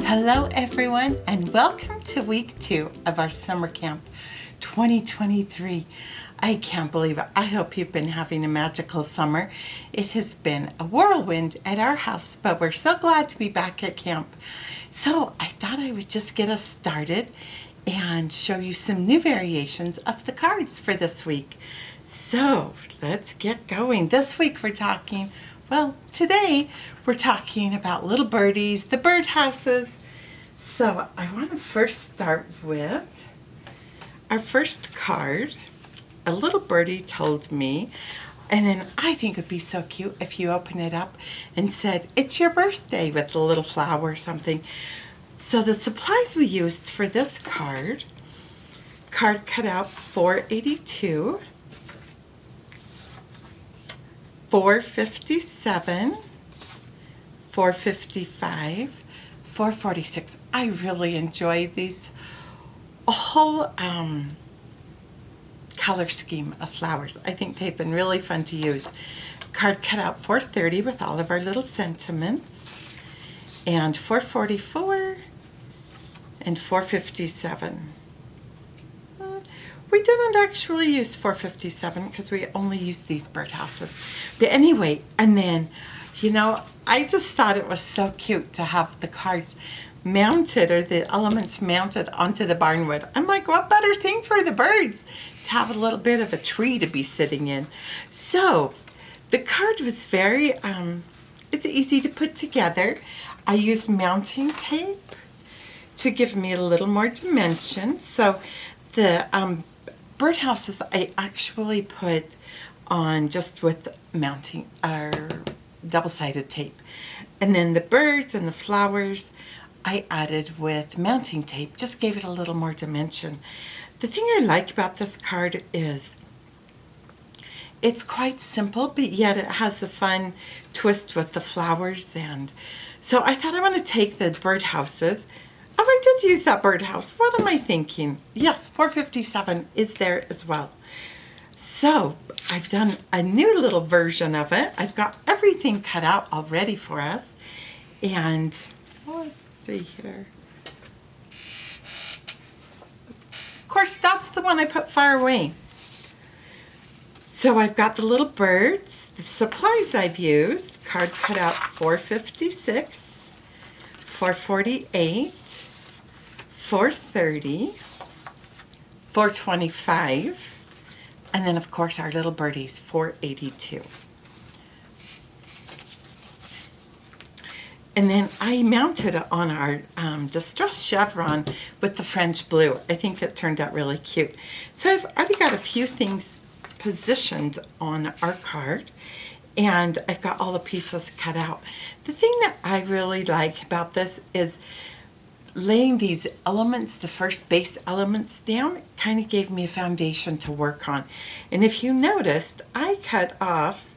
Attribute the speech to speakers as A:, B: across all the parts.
A: Hello everyone and welcome to week 2 of our summer camp 2023. I can't believe it. I hope you've been having a magical summer. It has been a whirlwind at our house, but we're so glad to be back at camp. So I thought I would just get us started and show you some new variations of the cards for this week. So let's get going. This week we're talking, today we're talking about little birdies, the birdhouses. So I want to first start with our first card. A little birdie told me, and then I think it would be so cute if you open it up and said, "It's your birthday," with a little flower or something. So the supplies we used for this card cutout 482, 457, 455, 446. I really enjoy these whole color scheme of flowers. I think they've been really fun to use. Card cutout 430 with all of our little sentiments, and 444 and 457. We didn't actually use 457 because we only used these birdhouses. But anyway, and then, I just thought it was so cute to have the cards mounted, or the elements mounted onto the barnwood. I'm like, what better thing for the birds to have a little bit of a tree to be sitting in. So the card was very, it's easy to put together. I used mounting tape to give me a little more dimension. So the birdhouses I actually put on just with mounting or double-sided tape, and then the birds and the flowers I added with mounting tape, just gave it a little more dimension. The thing I like about this card is it's quite simple, but yet it has a fun twist with the flowers. And so I thought I want to take the birdhouses. Oh, I did use that birdhouse. What am I thinking? Yes, 457 is there as well. So I've done a new little version of it. I've got everything cut out already for us. And let's see here. Of course, that's the one I put far away. So I've got the little birds. The supplies I've used, card cutout 456, 448, 430, 425, and then of course our little birdies, 482. And then I mounted it on our distressed chevron with the French blue. I think it turned out really cute. So I've already got a few things positioned on our card, and I've got all the pieces cut out. The thing that I really like about this is laying these elements, the first base elements down, kind of gave me a foundation to work on. And if you noticed, I cut off,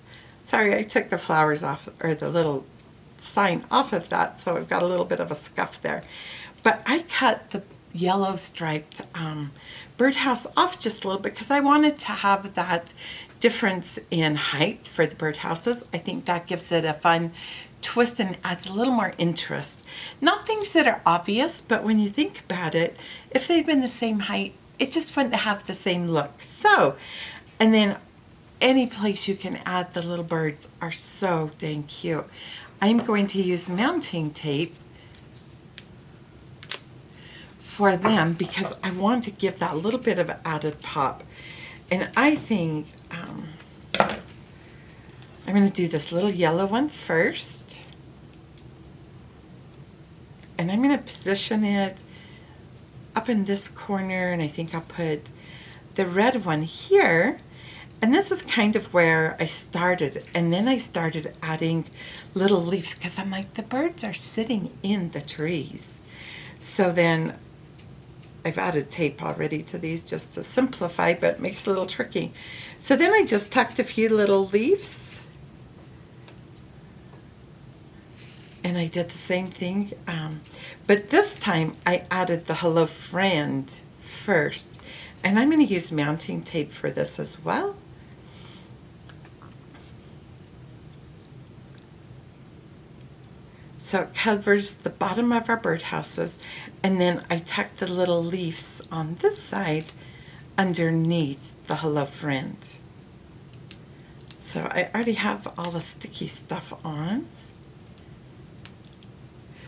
A: sorry, I took the flowers off, or the little sign off of that, so I've got a little bit of a scuff there. But I cut the yellow striped birdhouse off just a little bit because I wanted to have that difference in height for the birdhouses. I think that gives it a fun twist and adds a little more interest. Not things that are obvious, but when you think about it, if they'd been the same height, it just wouldn't have the same look. So, and then any place you can add the little birds are so dang cute. I'm going to use mounting tape for them because I want to give that little bit of added pop. And I think I'm going to do this little yellow one first. And I'm going to position it up in this corner, and I think I'll put the red one here. And this is kind of where I started, and then I started adding little leaves because I'm like, the birds are sitting in the trees. So then I've added tape already to these just to simplify, but it makes it a little tricky. So then I just tucked a few little leaves, and I did the same thing, but this time I added the hello friend first, and I'm going to use mounting tape for this as well. So it covers the bottom of our birdhouses, and then I tuck the little leaves on this side underneath the hello friend. So I already have all the sticky stuff on.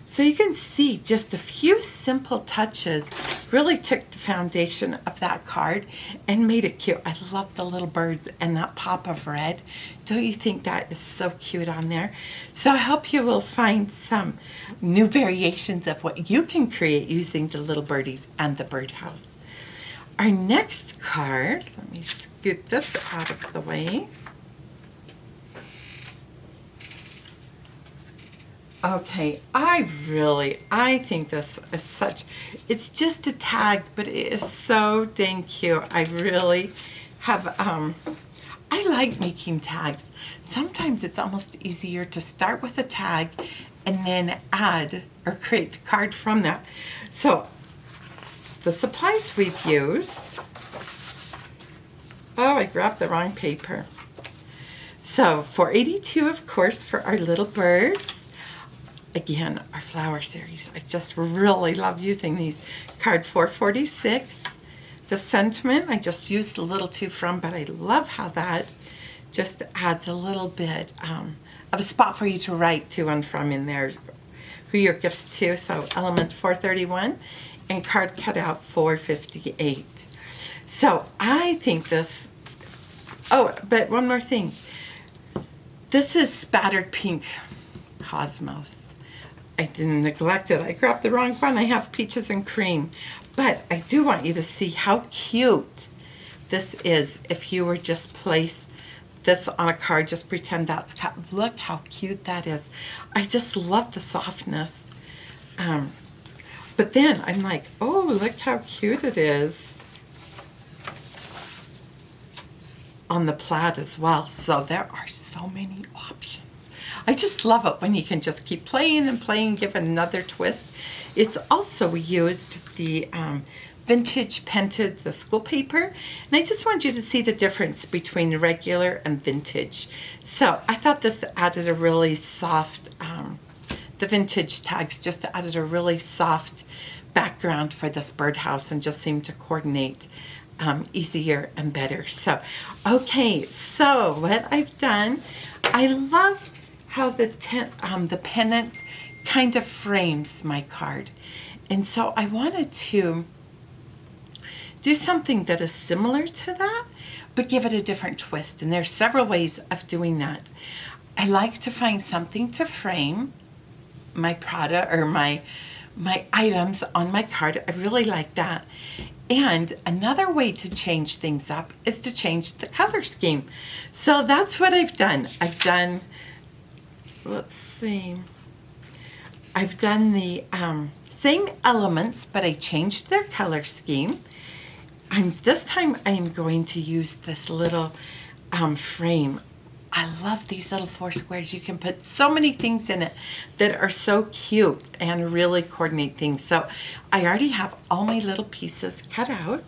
A: So you can see just a few simple touches really took the foundation of that card and made it cute. I love the little birds and that pop of red. Don't you think that is so cute on there? So I hope you will find some new variations of what you can create using the little birdies and the birdhouse. Our next card, let me scoot this out of the way. Okay, I think this is such, it's just a tag, but it is so dang cute. I really have, I like making tags. Sometimes it's almost easier to start with a tag and then add or create the card from that. So the supplies we've used, oh, I grabbed the wrong paper. So 482, of course, for our little birds. Again, our flower series. I just really love using these. Card 446. The sentiment, I just used a little too from, but I love how that just adds a little bit of a spot for you to write to and from in there, who your gifts to. So element 431 and card cutout 458. So I think this, oh, but one more thing. This is spattered pink cosmos. I didn't neglect it. I grabbed the wrong one. I have peaches and cream. But I do want you to see how cute this is. If you were just place this on a card, just pretend that's cut. Look how cute that is. I just love the softness. But then I'm like, oh, look how cute it is on the plaid as well. So there are so many options. I just love it when you can just keep playing and playing, give it another twist. It's also used the vintage pented, the school paper, and I just want you to see the difference between regular and vintage. So I thought this added a really soft, the vintage tags just added a really soft background for this birdhouse and just seemed to coordinate easier and better. So, okay, so what I've done, I love how the pennant kind of frames my card. And so I wanted to do something that is similar to that, but give it a different twist. And there's several ways of doing that. I like to find something to frame my product or my items on my card. I really like that. And another way to change things up is to change the color scheme. So that's what I've done. Let's see. I've done the same elements, but I changed their color scheme. And this time I'm going to use this little frame. I love these little 4 squares. You can put so many things in it that are so cute and really coordinate things. So I already have all my little pieces cut out.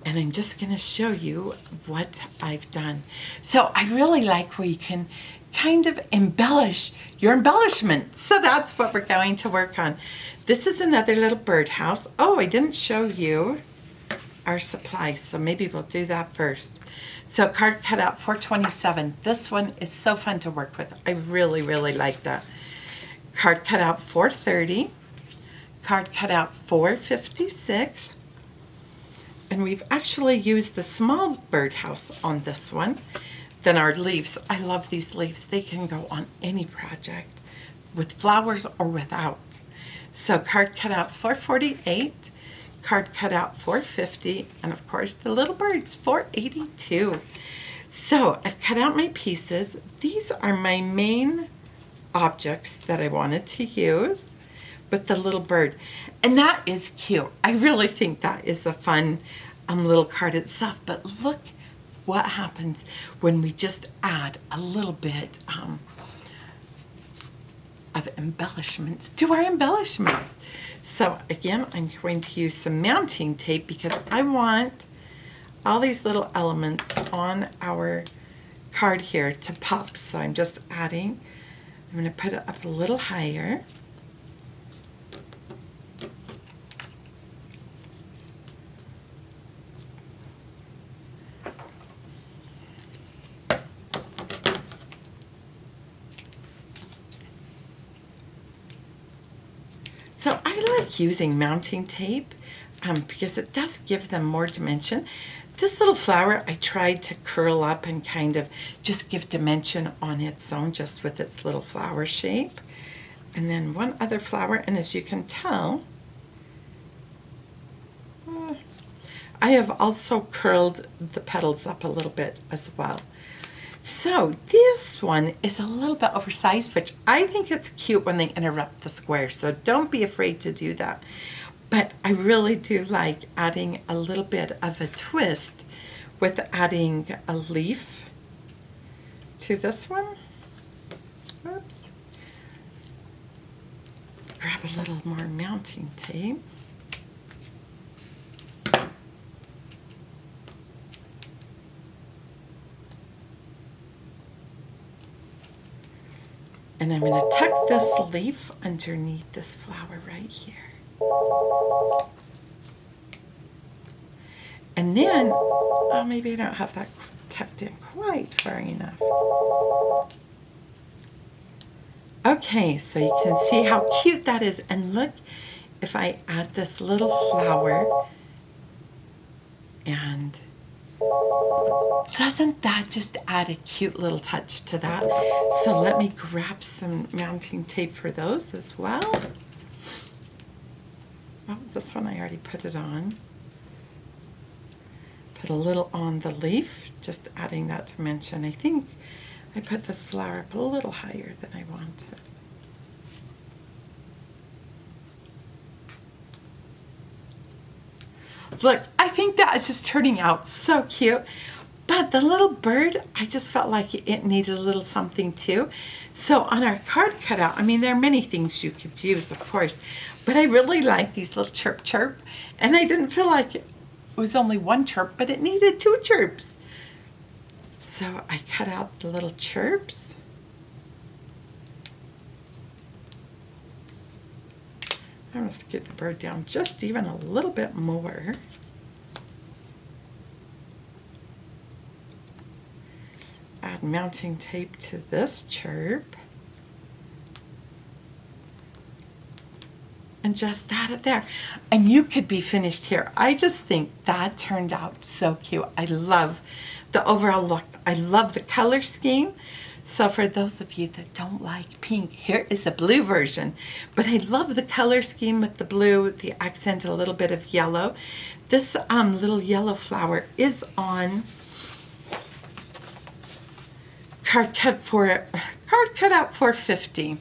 A: And I'm just going to show you what I've done. So I really like where you can kind of embellish your embellishment. So that's what we're going to work on. This is another little birdhouse. Oh, I didn't show you our supplies, so maybe we'll do that first. So card cutout 427. This one is so fun to work with. I really, really like that. Card cutout 430. Card cutout 456. And we've actually used the small birdhouse on this one. Then our leaves. I love these leaves. They can go on any project with flowers or without. So card cutout 448, card cutout 450, and of course the little birds 482. So I've cut out my pieces. These are my main objects that I wanted to use, but the little bird. And that is cute. I really think that is a fun little card itself. But look what happens when we just add a little bit of embellishments to our embellishments. So again, I'm going to use some mounting tape because I want all these little elements on our card here to pop. So I'm just adding, I'm going to put it up a little higher. So I like using mounting tape because it does give them more dimension. This little flower I tried to curl up and kind of just give dimension on its own, just with its little flower shape. And then one other flower, and as you can tell, I have also curled the petals up a little bit as well. So this one is a little bit oversized, which I think it's cute when they interrupt the square, so don't be afraid to do that. But I really do like adding a little bit of a twist with adding a leaf to this one. Oops. Grab a little more mounting tape. And I'm going to tuck this leaf underneath this flower right here. And then, oh, maybe I don't have that tucked in quite far enough. Okay, so you can see how cute that is. And look, if I add this little flower, and doesn't that just add a cute little touch to that? So let me grab some mounting tape for those as well. Oh, this one I already put it on. Put a little on the leaf, just adding that dimension. I think I put this flower up a little higher than I wanted. Look, I think that is just turning out so cute. But the little bird, I just felt like it needed a little something too. So on our card cutout, I mean, there are many things you could use, of course, but I really like these little chirp chirp. And I didn't feel like it was only one chirp, but it needed 2 chirps. So I cut out the little chirps. I'm going to scoot the bird down just even a little bit more. Add mounting tape to this chirp. And just add it there. And you could be finished here. I just think that turned out so cute. I love the overall look. I love the color scheme. So for those of you that don't like pink, here is a blue version. But I love the color scheme with the blue, the accent, a little bit of yellow. This little yellow flower is on card cut out 450.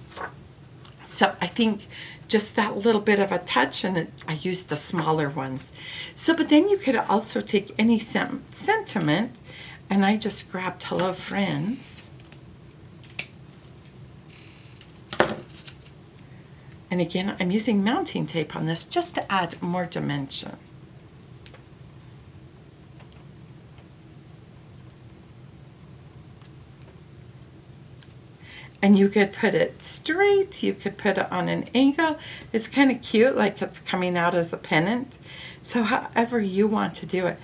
A: So I think just that little bit of a touch, and I used the smaller ones. So, but then you could also take any sentiment, and I just grabbed Hello Friends. And again, I'm using mounting tape on this just to add more dimension. And you could put it straight, you could put it on an angle. It's kind of cute, like it's coming out as a pennant. So however you want to do it.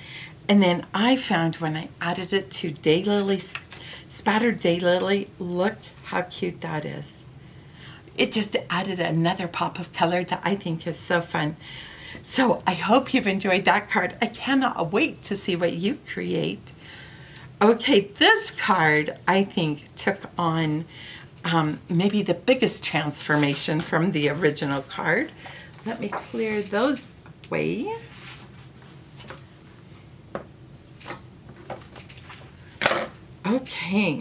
A: And then I found when I added it to daylily, spattered daylily, look how cute that is. It just added another pop of color that I think is so fun. So I hope you've enjoyed that card. I cannot wait to see what you create. Okay, this card I think took on maybe the biggest transformation from the original card. Let me clear those away. Okay.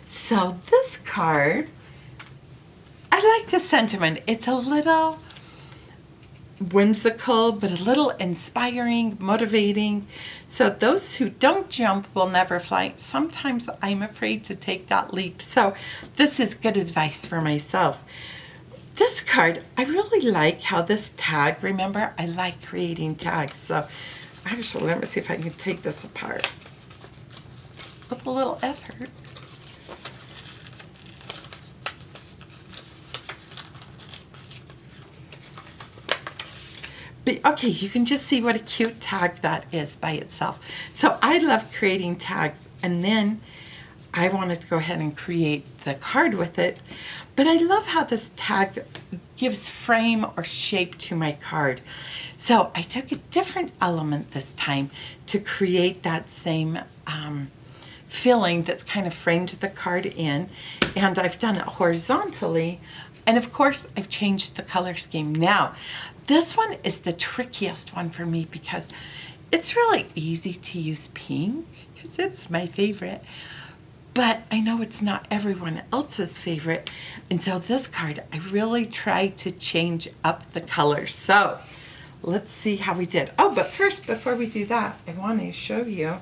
A: So this card, I like the sentiment. It's a little whimsical, but a little inspiring, motivating. So those who don't jump will never fly. Sometimes I'm afraid to take that leap. So this is good advice for myself. This card, I really like how this tag, remember, I like creating tags. So Actually, let me see if I can take this apart with a little effort. But, okay, you can just see what a cute tag that is by itself. So I love creating tags, and then I wanted to go ahead and create the card with it. But I love how this tag gives frame or shape to my card. So I took a different element this time to create that same filling that's kind of framed the card in. And I've done it horizontally. And of course, I've changed the color scheme. Now, this one is the trickiest one for me because it's really easy to use pink because it's my favorite. But I know it's not everyone else's favorite. And so this card, I really tried to change up the colors. So let's see how we did. Oh, but first, before we do that, I want to show you,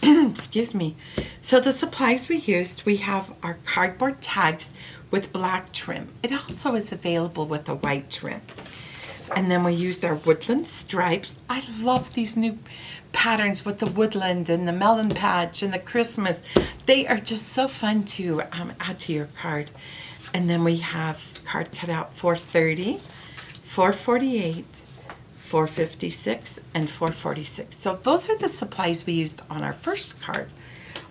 A: excuse me. So the supplies we used, we have our cardboard tags with black trim. It also is available with a white trim. And then we used our woodland stripes. I love these new patterns with the woodland and the melon patch and the Christmas. They are just so fun to add to your card. And then we have card cutout 430, 448, 456, and 446. So those are the supplies we used on our first card.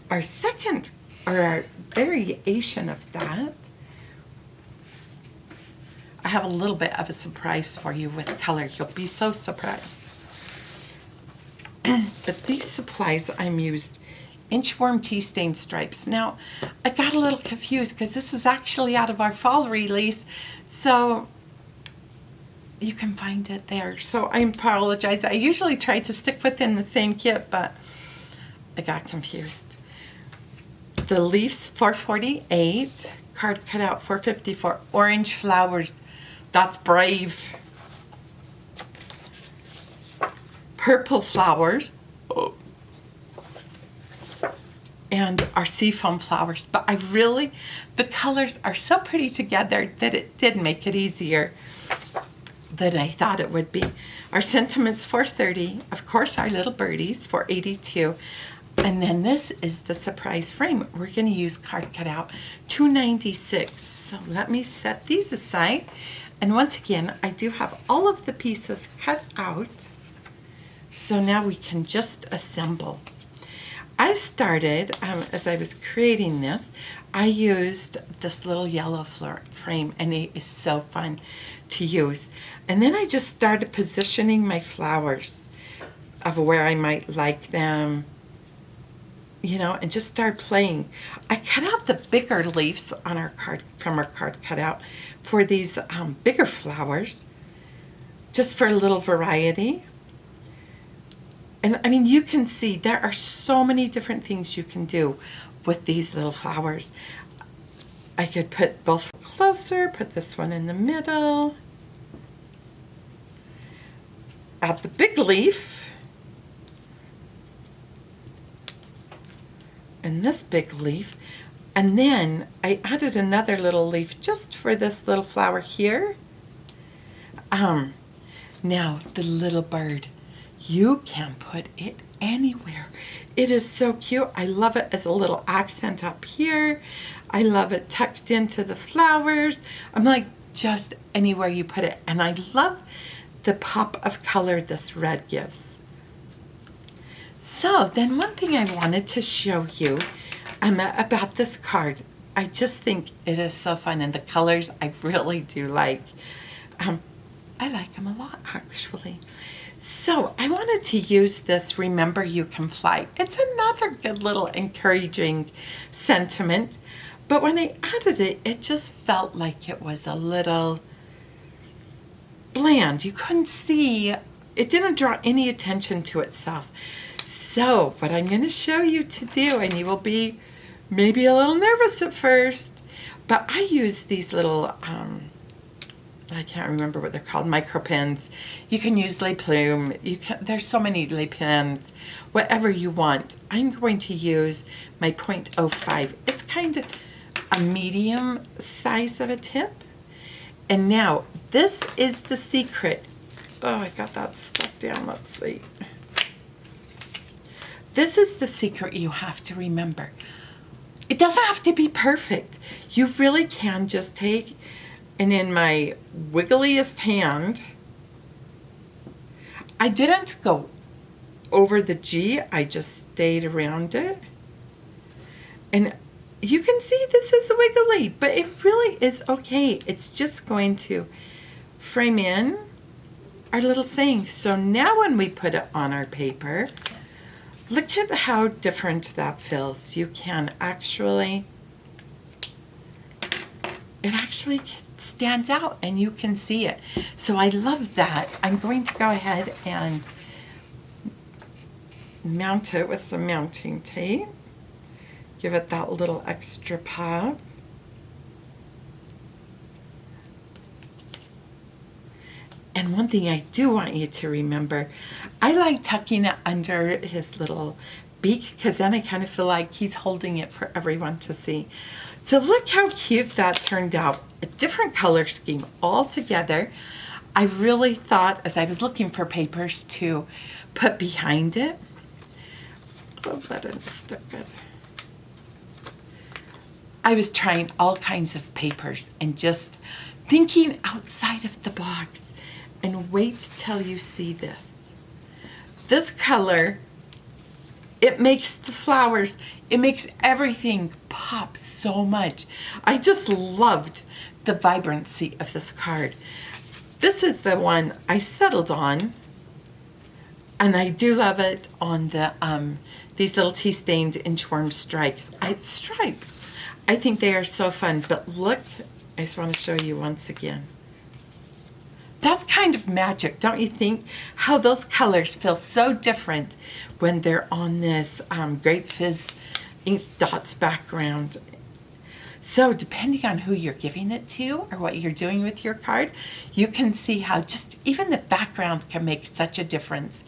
A: Our second, or our variation of that, I have a little bit of a surprise for you with color. You'll be so surprised. But these supplies I'm used inchworm tea stain stripes. Now, I got a little confused because this is actually out of our fall release, so you can find it there. So I apologize. I usually try to stick within the same kit, but I got confused. The leaves 448, card cutout 454, orange flowers. That's brave. Purple flowers. Oh. And our seafoam flowers. But the colors are so pretty together that it did make it easier than I thought it would be. Our sentiments 430. Of course, our little birdies 482. And then this is the surprise frame. We're going to use card cutout 296. So let me set these aside. And once again, I do have all of the pieces cut out. So now we can just assemble. I started, as I was creating this, I used this little yellow frame, and it is so fun to use. And then I just started positioning my flowers of where I might like them, and just start playing. I cut out the bigger leaves on our card, from our card cutout, for these bigger flowers, just for a little variety. And I mean, you can see there are so many different things you can do with these little flowers. I could put both closer, put this one in the middle, add the big leaf, and this big leaf, and then I added another little leaf just for this little flower here. Now the little bird, you can put it anywhere. It is so cute. I love it as a little accent up here. I love it tucked into the flowers. I'm like, just anywhere you put it. And I love the pop of color this red gives. So then one thing I wanted to show you about this card. I just think it is so fun, and the colors I really do like. I like them a lot, actually. So I wanted to use this Remember You Can Fly. It's another good little encouraging sentiment, but when I added it, it just felt like it was a little bland. You couldn't see, it didn't draw any attention to itself. So what I'm going to show you to do, and you will be maybe a little nervous at first, but I use these little, I can't remember what they're called, micro pens. You can use Les Plume. There's so many Les pens, whatever you want. I'm going to use my .05. It's kind of a medium size of a tip. And now, this is the secret Oh, I got that stuck down. Let's see. This is the secret you have to remember. It doesn't have to be perfect. You really can just take, and in my wiggliest hand, I didn't go over the G, I just stayed around it. And you can see this is wiggly, but it really is okay. It's just going to frame in our little saying. So now when we put it on our paper, look at how different that feels. You can actually, it actually stands out and you can see it. So I love that. I'm going to go ahead and mount it with some mounting tape. Give it that little extra pop. And one thing I do want you to remember, I like tucking it under his little beak because then I kind of feel like he's holding it for everyone to see. So look how cute that turned out. A different color scheme altogether. I really thought as I was looking for papers to put behind it. Oh, that didn't stick good. I was trying all kinds of papers and just thinking outside of the box. And wait till you see this. This color, it makes the flowers, it makes everything pop so much. I just loved the vibrancy of this card. This is the one I settled on, and I do love it on the these little tea-stained inchworm stripes. I think they are so fun, but look, I just want to show you once again. That's kind of magic, don't you think? How those colors feel so different when they're on this Great Fizz ink dots background. So depending on who you're giving it to or what you're doing with your card, you can see how just even the background can make such a difference.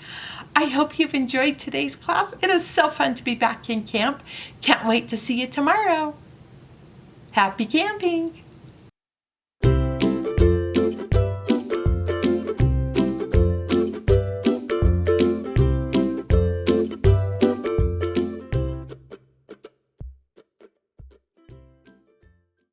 A: I hope you've enjoyed today's class. It is so fun to be back in camp. Can't wait to see you tomorrow. Happy camping!